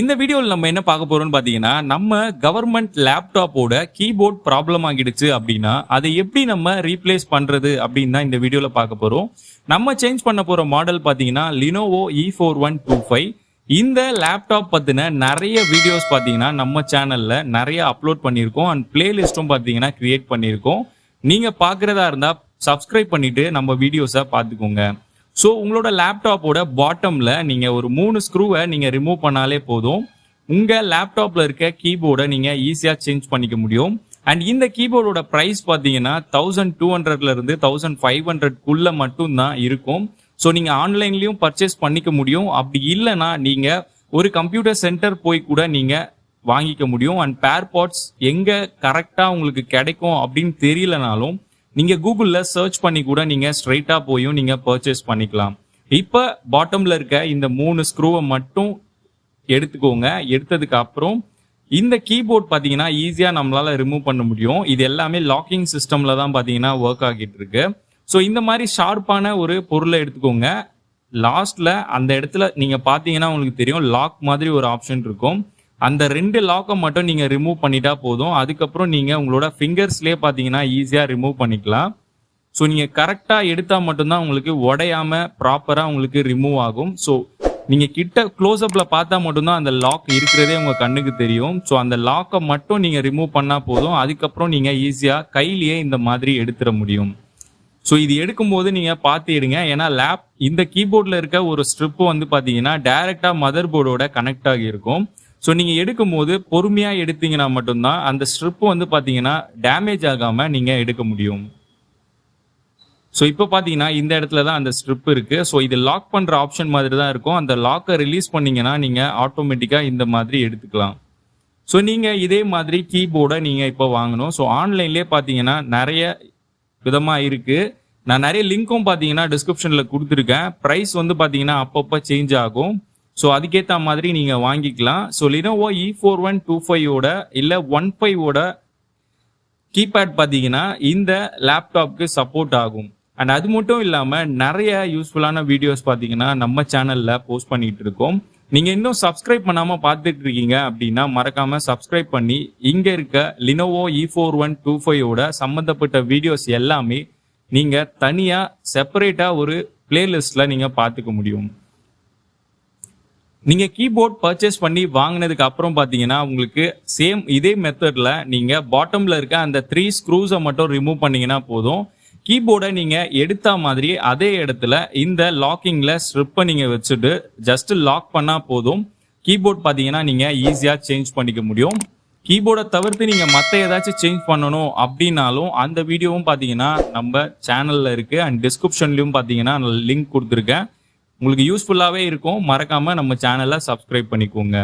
இந்த வீடியோவில் நம்ம என்ன பார்க்க போறோம்னு பார்த்தீங்கன்னா, நம்ம கவர்மெண்ட் லேப்டாப்போட கீபோர்ட் ப்ராப்ளம் ஆகிடுச்சு அப்படின்னா அதை எப்படி நம்ம ரீப்ளேஸ் பண்றது அப்படின்னு தான் இந்த வீடியோவில் பார்க்க போறோம். நம்ம சேஞ்ச் பண்ண போற மாடல் பார்த்தீங்கன்னா Lenovo E41-25. இந்த லேப்டாப் பத்தின நிறைய வீடியோஸ் பார்த்தீங்கன்னா நம்ம சேனல்ல நிறைய அப்லோட் பண்ணியிருக்கோம் அண்ட் பிளேலிஸ்டும் பார்த்தீங்கன்னா கிரியேட் பண்ணியிருக்கோம். நீங்க பார்க்குறதா இருந்தா சப்ஸ்கிரைப் பண்ணிட்டு நம்ம வீடியோஸை பார்த்துக்கோங்க. ஸோ உங்களோட லேப்டாப்போட பாட்டமில் நீங்கள் ஒரு 3 ஸ்க்ரூவை நீங்கள் ரிமூவ் பண்ணாலே போதும். உங்கள் லேப்டாப்பில் இருக்க கீபோர்டை நீங்கள் ஈஸியாக சேஞ்ச் பண்ணிக்க முடியும். அண்ட் இந்த கீபோர்டோட ப்ரைஸ் பார்த்தீங்கன்னா 1200 1500 மட்டும்தான் இருக்கும். ஸோ நீங்கள் ஆன்லைன்லேயும் பர்ச்சேஸ் பண்ணிக்க முடியும். அப்படி இல்லைன்னா நீங்கள் ஒரு கம்ப்யூட்டர் சென்டர் போய் கூட நீங்கள் வாங்கிக்க முடியும். அண்ட் பேர் பார்ட்ஸ் எங்கே கரெக்டாக உங்களுக்கு கிடைக்கும் அப்படின்னு தெரியலனாலும் நீங்கள் கூகுளில் சர்ச் பண்ணி கூட நீங்கள் ஸ்ட்ரைட்டாக போயும் நீங்கள் பர்ச்சேஸ் பண்ணிக்கலாம். இப்போ பாட்டமில் இருக்க இந்த 3 ஸ்க்ரூவை மட்டும் எடுத்துக்கோங்க. எடுத்ததுக்கு அப்புறம் இந்த கீபோர்ட் பார்த்தீங்கன்னா ஈஸியாக நம்மளால் ரிமூவ் பண்ண முடியும். இது எல்லாமே லாக்கிங் சிஸ்டமில் தான் பார்த்தீங்கன்னா ஒர்க் ஆகிட்டு இருக்கு. ஸோ இந்த மாதிரி ஷார்ப்பான ஒரு பொருளை எடுத்துக்கோங்க. லாஸ்ட்டில் அந்த இடத்துல நீங்கள் பார்த்தீங்கன்னா உங்களுக்கு தெரியும் லாக் மாதிரி ஒரு ஆப்ஷன் இருக்கும். அந்த 2 லாக்கை மட்டும் நீங்கள் ரிமூவ் பண்ணிட்டா போதும். அதுக்கப்புறம் நீங்கள் உங்களோட ஃபிங்கர்ஸ்லேயே பார்த்தீங்கன்னா ஈஸியாக ரிமூவ் பண்ணிக்கலாம். ஸோ நீங்கள் கரெக்டாக எடுத்தால் மட்டும்தான் உங்களுக்கு உடையாமல் ப்ராப்பராக உங்களுக்கு ரிமூவ் ஆகும். ஸோ நீங்கள் கிட்ட க்ளோஸ்அப்பில் பார்த்தா மட்டும்தான் அந்த லாக் இருக்கிறதே உங்கள் கண்ணுக்கு தெரியும். ஸோ அந்த லாக்கை மட்டும் நீங்கள் ரிமூவ் பண்ணால் போதும். அதுக்கப்புறம் நீங்கள் ஈஸியாக கையிலேயே இந்த மாதிரி எடுத்துட முடியும். ஸோ இது எடுக்கும்போது நீங்கள் பார்த்து எடுங்க. ஏன்னா இந்த கீபோர்டில் இருக்க ஒரு ஸ்ட்ரிப்பு வந்து பார்த்தீங்கன்னா டைரெக்டாக மதர் போர்டோட கனெக்ட் ஆகி இருக்கும். ஸோ நீங்கள் எடுக்கும்போது பொறுமையாக எடுத்தீங்கன்னா மட்டும்தான் அந்த ஸ்ட்ரிப்பு வந்து பார்த்தீங்கன்னா டேமேஜ் ஆகாமல் நீங்கள் எடுக்க முடியும். ஸோ இப்போ பார்த்தீங்கன்னா இந்த இடத்துல தான் அந்த ஸ்ட்ரிப் இருக்குது. ஸோ இது லாக் பண்ணுற ஆப்ஷன் மாதிரி தான் இருக்கும். அந்த லாக்கை ரிலீஸ் பண்ணிங்கன்னா நீங்கள் ஆட்டோமேட்டிக்காக இந்த மாதிரி எடுத்துக்கலாம். ஸோ நீங்கள் இதே மாதிரி கீபோர்டை நீங்கள் இப்போ வாங்கணும். ஸோ ஆன்லைன்லேயே பார்த்தீங்கன்னா நிறைய விதமாக இருக்குது. நான் நிறைய லிங்க்கும் பார்த்தீங்கன்னா டிஸ்கிரிப்ஷனில் கொடுத்துருக்கேன். ப்ரைஸ் வந்து பார்த்தீங்கன்னா அப்பப்போ சேஞ்ச் ஆகும். ஸோ அதுக்கேற்ற மாதிரி நீங்கள் வாங்கிக்கலாம். ஸோ Lenovo E41-25 இல்லை 15 கீபேட் பார்த்தீங்கன்னா இந்த லேப்டாப்க்கு சப்போர்ட் ஆகும். அண்ட் அது மட்டும் இல்லாமல் நிறைய யூஸ்ஃபுல்லான வீடியோஸ் பார்த்தீங்கன்னா நம்ம சேனலில் போஸ்ட் பண்ணிட்டு இருக்கோம். நீங்கள் இன்னும் சப்ஸ்கிரைப் பண்ணாமல் பார்த்துட்டு இருக்கீங்க அப்படின்னா மறக்காமல் சப்ஸ்கிரைப் பண்ணி இங்கே இருக்க Lenovo E41-25 சம்மந்தப்பட்ட வீடியோஸ் எல்லாமே நீங்கள் தனியாக செப்பரேட்டாக ஒரு பிளேலிஸ்ட்டில் நீங்கள் பார்த்துக்க முடியும். நீங்கள் கீபோர்ட் பர்ச்சேஸ் பண்ணி வாங்கினதுக்கு அப்புறம் பார்த்தீங்கன்னா உங்களுக்கு சேம் இதே மெத்தடில் நீங்கள் பாட்டமில் இருக்க அந்த 3 ஸ்க்ரூஸை மட்டும் ரிமூவ் பண்ணிங்கன்னா போதும். கீபோர்டை நீங்கள் எடுத்த மாதிரி அதே இடத்துல இந்த லாக்கிங்கில் ஸ்ட்ரிப்பை நீங்கள் வச்சுட்டு ஜஸ்ட் லாக் பண்ணால் போதும். கீபோர்ட் பார்த்தீங்கன்னா நீங்கள் ஈஸியாக சேஞ்ச் பண்ணிக்க முடியும். கீபோர்டை தவிர்த்து நீங்கள் மற்ற ஏதாச்சும் சேஞ்ச் பண்ணணும் அப்படின்னாலும் அந்த வீடியோவும் பார்த்தீங்கன்னா நம்ம சேனலில் இருக்குது. அண்ட் டிஸ்கிரிப்ஷன்லையும் பார்த்தீங்கன்னா லிங்க் கொடுத்துருக்கேன். உங்களுக்கு யூஸ்ஃபுல்லாகவே இருக்கும். மறக்காமல் நம்ம சேனலை சப்ஸ்கிரைப் பண்ணிக்கோங்க.